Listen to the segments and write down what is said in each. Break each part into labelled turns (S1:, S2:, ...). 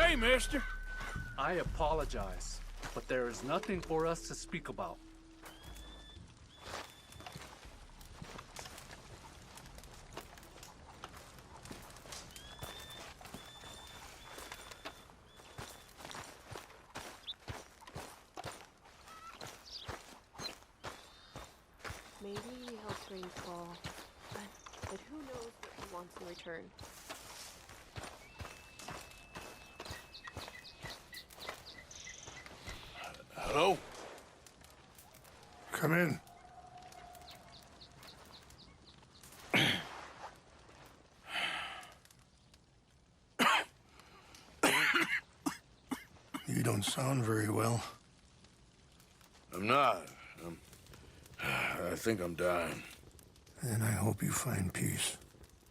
S1: day, mister.
S2: I apologize, but there is nothing for us to speak about.
S3: Maybe he helps rain fall, but who knows what he wants in return.
S1: Hello?
S4: Come in. You don't sound very well.
S1: I'm not. I think I'm dying.
S4: And I hope you find peace.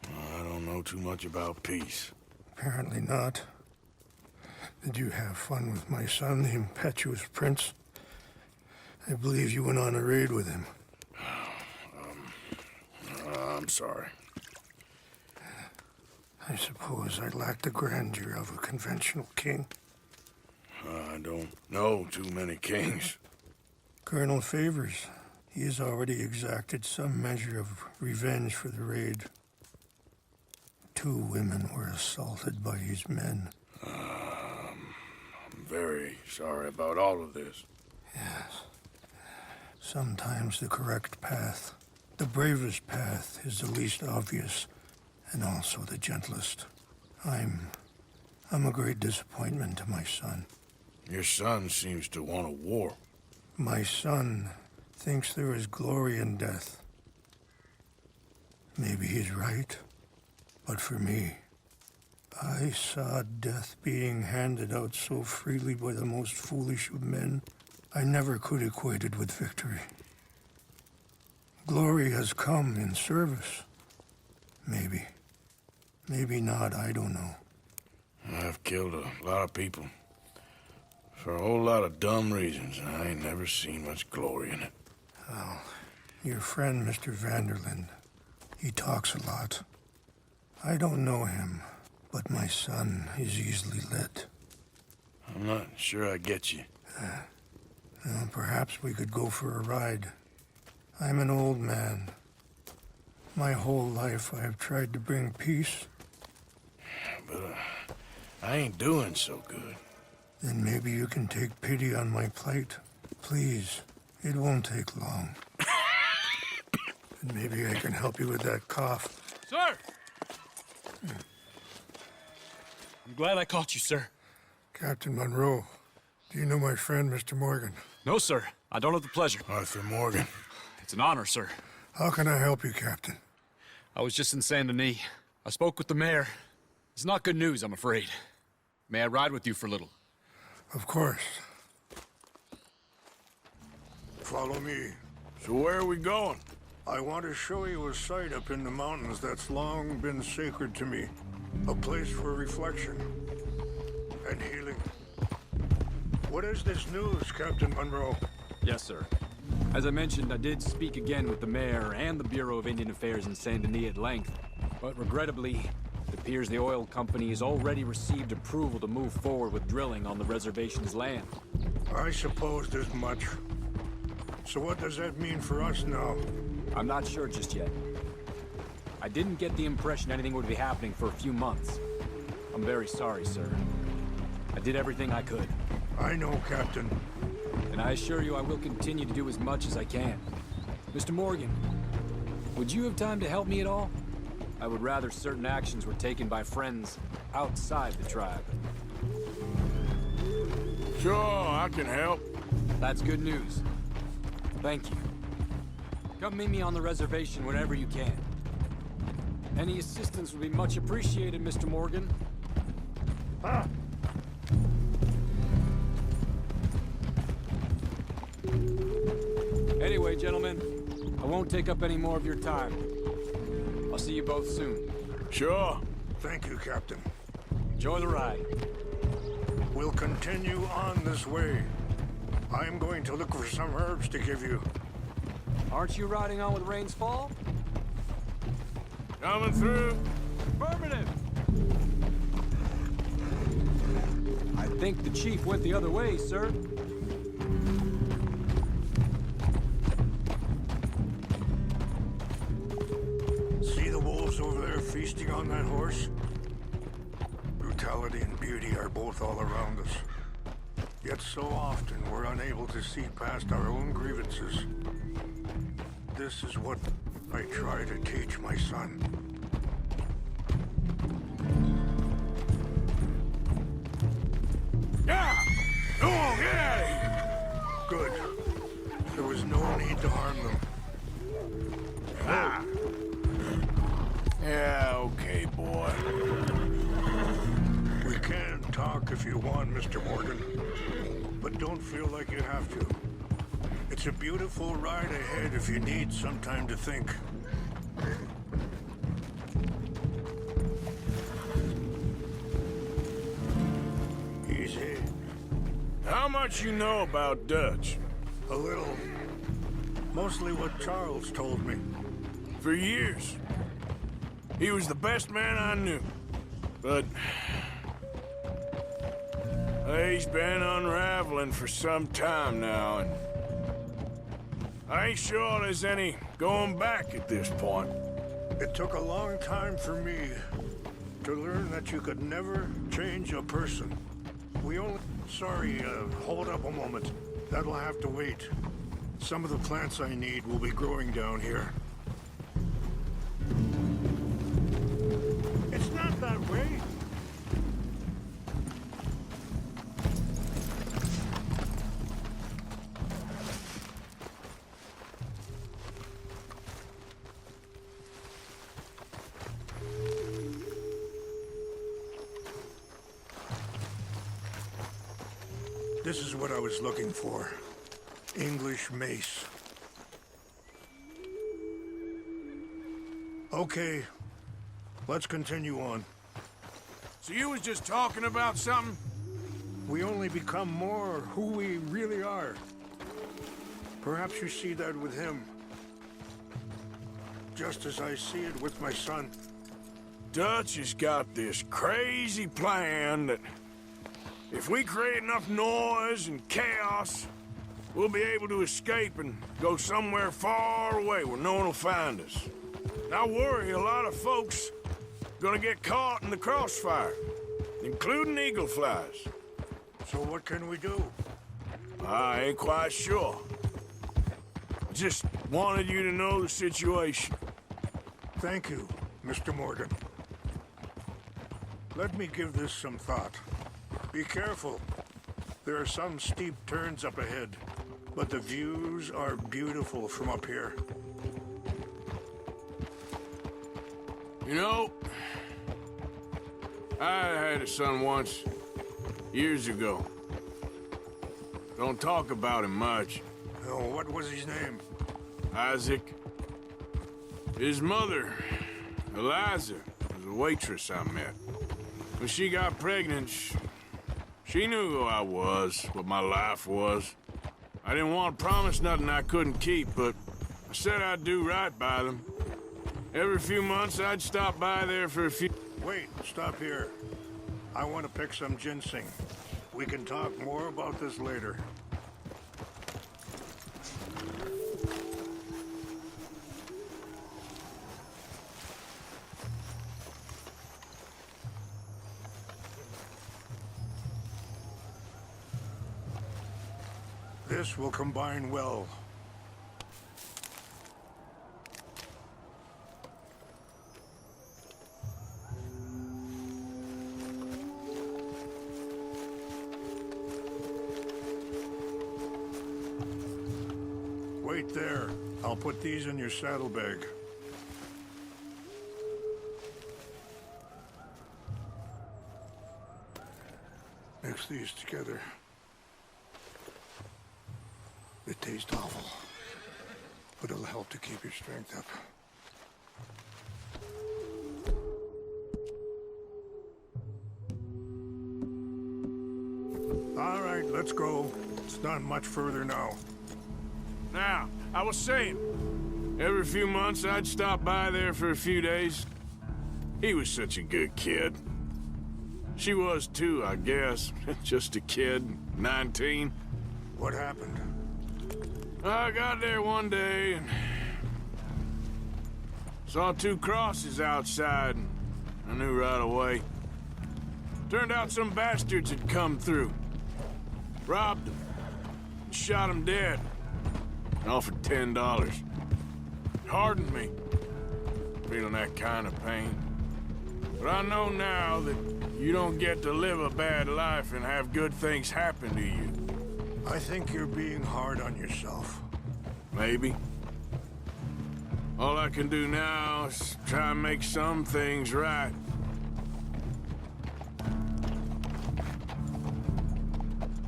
S1: I don't know too much about peace.
S4: Apparently not. Did you have fun with my son, the impetuous prince? I believe you went on a raid with him.
S1: I'm sorry.
S4: I suppose I lacked the grandeur of a conventional king.
S1: I don't know too many kings.
S4: Colonel Favors, he has already exacted some measure of revenge for the raid. 2 women were assaulted by his men.
S1: I'm very sorry about all of this.
S4: Yes. Sometimes the correct path, the bravest path, is the least obvious, and also the gentlest. I'm a great disappointment to my son.
S1: Your son seems to want a war.
S4: My son thinks there is glory in death. Maybe he's right, but for me, I saw death being handed out so freely by the most foolish of men, I never could equate it with victory. Glory has come in service. Maybe. Maybe not, I don't know.
S1: I've killed a lot of people. For a whole lot of dumb reasons, and I ain't never seen much glory in it.
S4: Well, your friend, Mr. Vanderlyn, he talks a lot. I don't know him, but my son is easily led.
S1: I'm not sure I get you.
S4: Well, perhaps we could go for a ride. I'm an old man. My whole life I have tried to bring peace.
S1: But I ain't doing so good.
S4: Then maybe you can take pity on my plight. Please, it won't take long. And maybe I can help you with that cough.
S5: Sir! I'm glad I caught you, sir.
S4: Captain Monroe, do you know my friend, Mr. Morgan?
S5: No, sir. I don't have the pleasure.
S1: Arthur Morgan.
S5: It's an honor, sir.
S4: How can I help you, Captain?
S5: I was just in Saint Denis. I spoke with the mayor. It's not good news, I'm afraid. May I ride with you for a little?
S4: Of course. Follow me.
S1: So where are we going?
S4: I want to show you a site up in the mountains that's long been sacred to me. A place for reflection and healing. What is this news, Captain Monroe?
S5: Yes, sir. As I mentioned, I did speak again with the mayor and the Bureau of Indian Affairs in Saint Denis at length. But regrettably, it appears the oil company has already received approval to move forward with drilling on the reservation's land.
S4: I supposed as much. So what does that mean for us now?
S5: I'm not sure just yet. I didn't get the impression anything would be happening for a few months. I'm very sorry, sir. I did everything I could.
S4: I know, Captain.
S5: And I assure you I will continue to do as much as I can. Mr. Morgan, would you have time to help me at all? I would rather certain actions were taken by friends outside the tribe.
S1: Sure, I can help.
S5: That's good news. Thank you. Come meet me on the reservation whenever you can. Any assistance would be much appreciated, Mr. Morgan.
S4: Ah.
S5: Anyway, gentlemen, I won't take up any more of your time. I'll see you both soon.
S1: Sure.
S4: Thank you, Captain.
S5: Enjoy the ride.
S4: We'll continue on this way. I'm going to look for some herbs to give you.
S5: Aren't you riding on with rains fall?
S1: Coming through.
S5: Affirmative! I think the chief went the other way, sir.
S4: See the wolves over there feasting on that horse? Brutality and beauty are both all around us. Yet so often we're unable to see past our own grievances. This is what I try to teach my son.
S1: Yeah! Go on, get out of here!
S4: Good. There was no need to harm them.
S1: Ah. Yeah, okay, boy.
S4: We can talk if you want, Mr. Morgan. But don't feel like you have to. It's a beautiful ride ahead if you need some time to think. Easy.
S1: How much you know about Dutch?
S4: A little. Mostly what Charles told me.
S1: For years. He was the best man I knew. But... he's been unraveling for some time now, and... I ain't sure there's any going back at this point.
S4: It took a long time for me to learn that you could never change a person. We only... Sorry, hold up a moment. That'll have to wait. Some of the plants I need will be growing down here. It's not that way. This is what I was looking for. English mace. Okay, let's continue on.
S1: So you was just talking about something?
S4: We only become more who we really are. Perhaps you see that with him. Just as I see it with my son.
S1: Dutch has got this crazy plan that if we create enough noise and chaos, we'll be able to escape and go somewhere far away where no one will find us. And I worry a lot of folks are gonna get caught in the crossfire, including eagle flies.
S4: So what can we do?
S1: I ain't quite sure. Just wanted you to know the situation.
S4: Thank you, Mr. Morgan. Let me give this some thought. Be careful. There are some steep turns up ahead, but the views are beautiful from up here.
S1: You know, I had a son once, years ago. Don't talk about him much.
S4: Oh, what was his name?
S1: Isaac. His mother, Eliza, was a waitress I met. When she got pregnant, she knew who I was, what my life was. I didn't want to promise nothing I couldn't keep, but I said I'd do right by them. Every few months, I'd stop by there for a few...
S4: Wait, stop here. I want to pick some ginseng. We can talk more about this later. This will combine well. Wait there. I'll put these in your saddlebag. Mix these together. They taste awful, but it'll help to keep your strength up. All right, let's go. It's not much further now.
S1: Now, I was saying, every few months I'd stop by there for a few days. He was such a good kid. She was too, I guess. Just a kid, 19.
S4: What happened?
S1: I got there one day and saw 2 crosses outside, and I knew right away. Turned out some bastards had come through. Robbed them. And shot them dead. And offered $10. It hardened me. Feeling that kind of pain. But I know now that you don't get to live a bad life and have good things happen to you.
S4: I think you're being hard on yourself.
S1: Maybe. All I can do now is try and make some things right.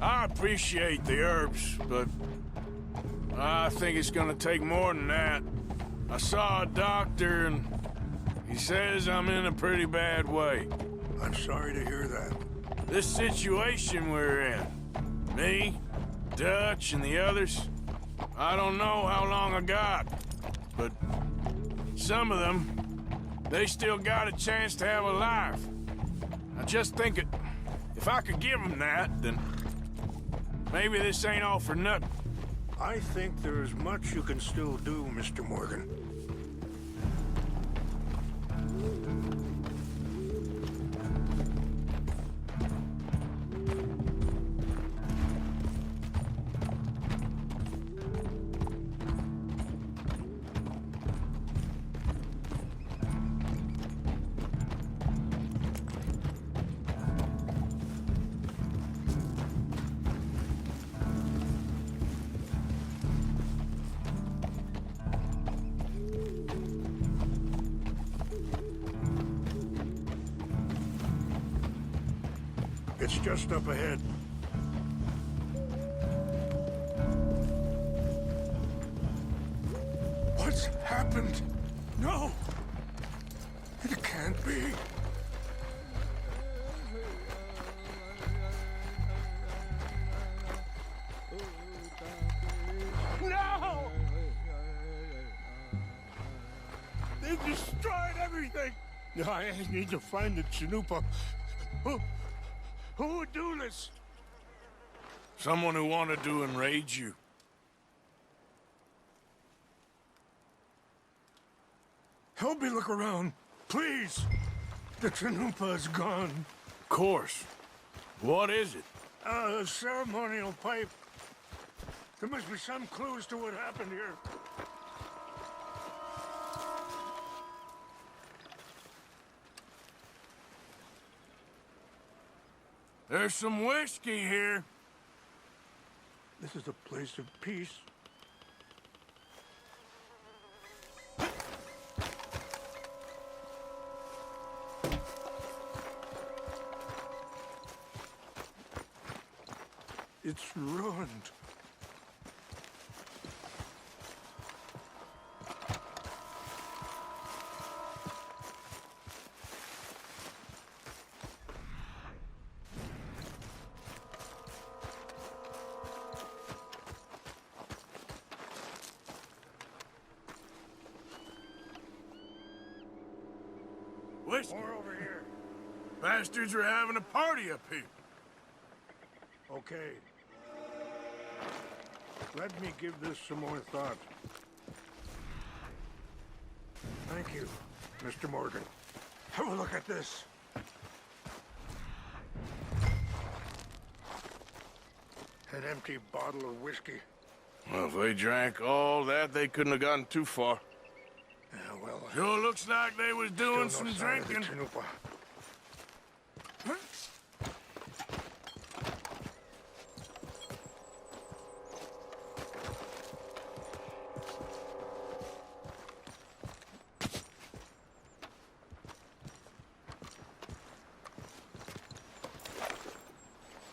S1: I appreciate the herbs, but I think it's gonna take more than that. I saw a doctor and he says I'm in a pretty bad way.
S4: I'm sorry to hear that.
S1: This situation we're in, me, Dutch, and the others, I don't know how long I got, but some of them, they still got a chance to have a life. I just think if I could give them that, then maybe this ain't all for nothing.
S4: I think there is much you can still do, Mr. Morgan. It's just up ahead. What's happened? No! It can't be. No! They destroyed everything! I need to find the Chanupa. Who would do this?
S1: Someone who wanted to enrage you.
S4: Help me look around, please. The Chanupa is gone.
S1: Of course. What is it?
S4: A ceremonial pipe. There must be some clues to what happened here.
S1: There's some whiskey here.
S4: This is a place of peace. It's ruined.
S1: Whiskey.
S4: More over here.
S1: Bastards are having a party up here.
S4: Okay. Let me give this some more thought. Thank you, Mr. Morgan. Have a look at this. An empty bottle of whiskey.
S1: Well, if they drank all that, they couldn't have gotten too far.
S4: Yeah, well...
S1: Sure looks like they was doing
S4: still no
S1: some
S4: sign of the
S1: drinking.
S4: Chanupa.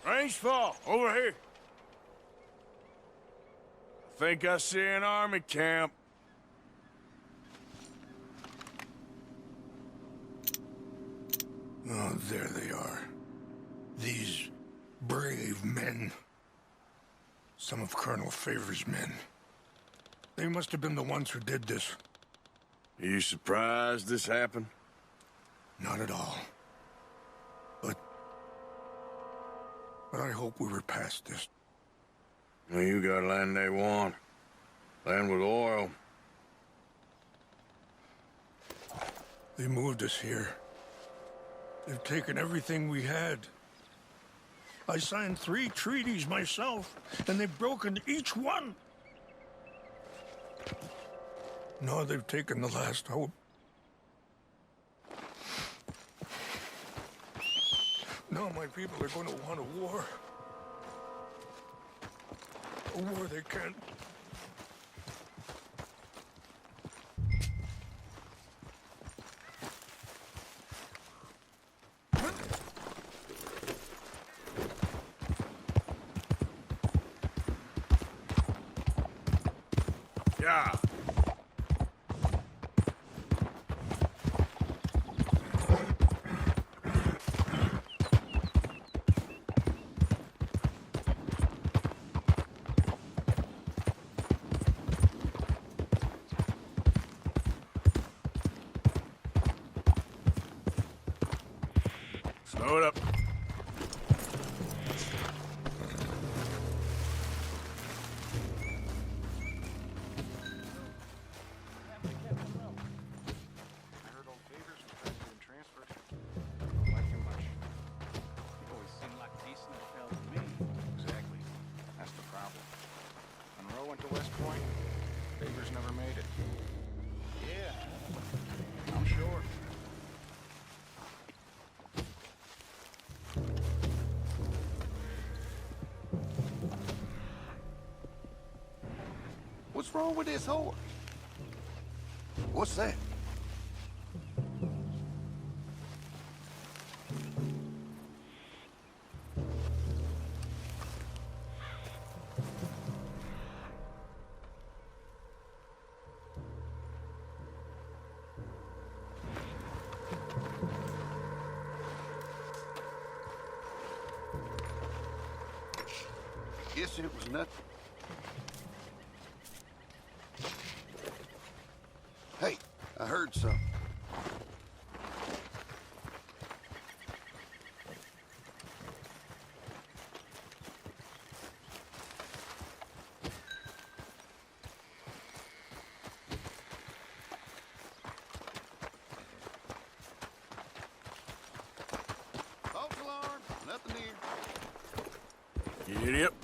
S1: Range fall, over here. I think I see an army camp.
S4: Oh, there they are. These brave men. Some of Colonel Favor's men. They must have been the ones who did this.
S1: Are you surprised this happened?
S4: Not at all. But but I hope we were past this.
S1: Well, you got land they want. Land with oil.
S4: They moved us here. They've taken everything we had. I signed 3 treaties myself, and they've broken each one. Now they've taken the last hope. Now my people are going to want a war. A war they can't.
S1: Yeah. Slow it up.
S6: Exactly. That's the problem. Monroe went to West Point. Favors never made it. Yeah, I'm sure.
S7: What's wrong with this horse? What's that? Guess it was nothing. Hey, I heard something. False alarm, nothing here.
S1: Giddy up.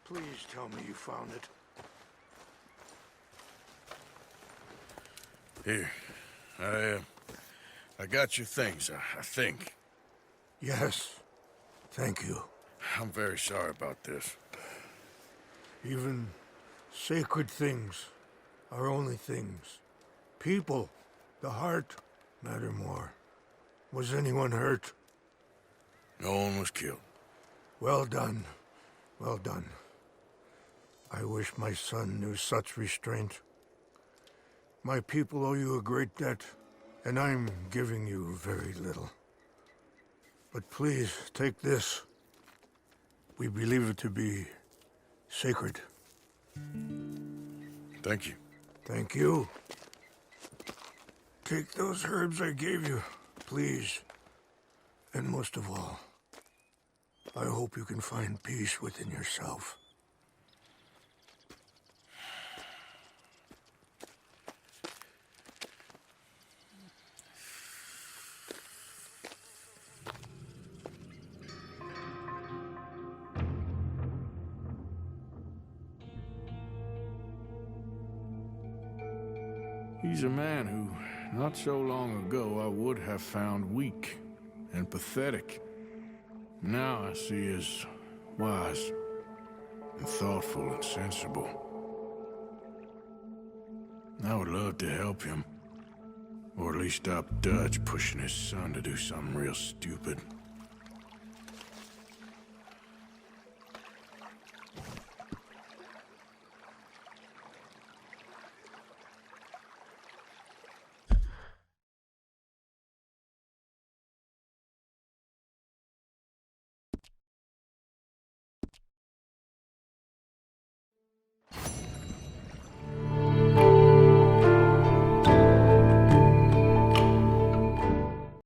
S4: Please tell me you found it.
S1: Here. I got your things, I think.
S4: Yes. Thank you.
S1: I'm very sorry about this.
S4: Even sacred things are only things. People, the heart, matter more. Was anyone hurt?
S1: No one was killed.
S4: Well done. Well done. I wish my son knew such restraint. My people owe you a great debt, and I'm giving you very little. But please, take this. We believe it to be sacred.
S1: Thank you.
S4: Thank you. Take those herbs I gave you, please. And most of all, I hope you can find peace within yourself.
S1: He's a man who, not so long ago, I would have found weak and pathetic. Now I see as wise and thoughtful and sensible. I would love to help him. Or at least stop Dutch pushing his son to do something real stupid.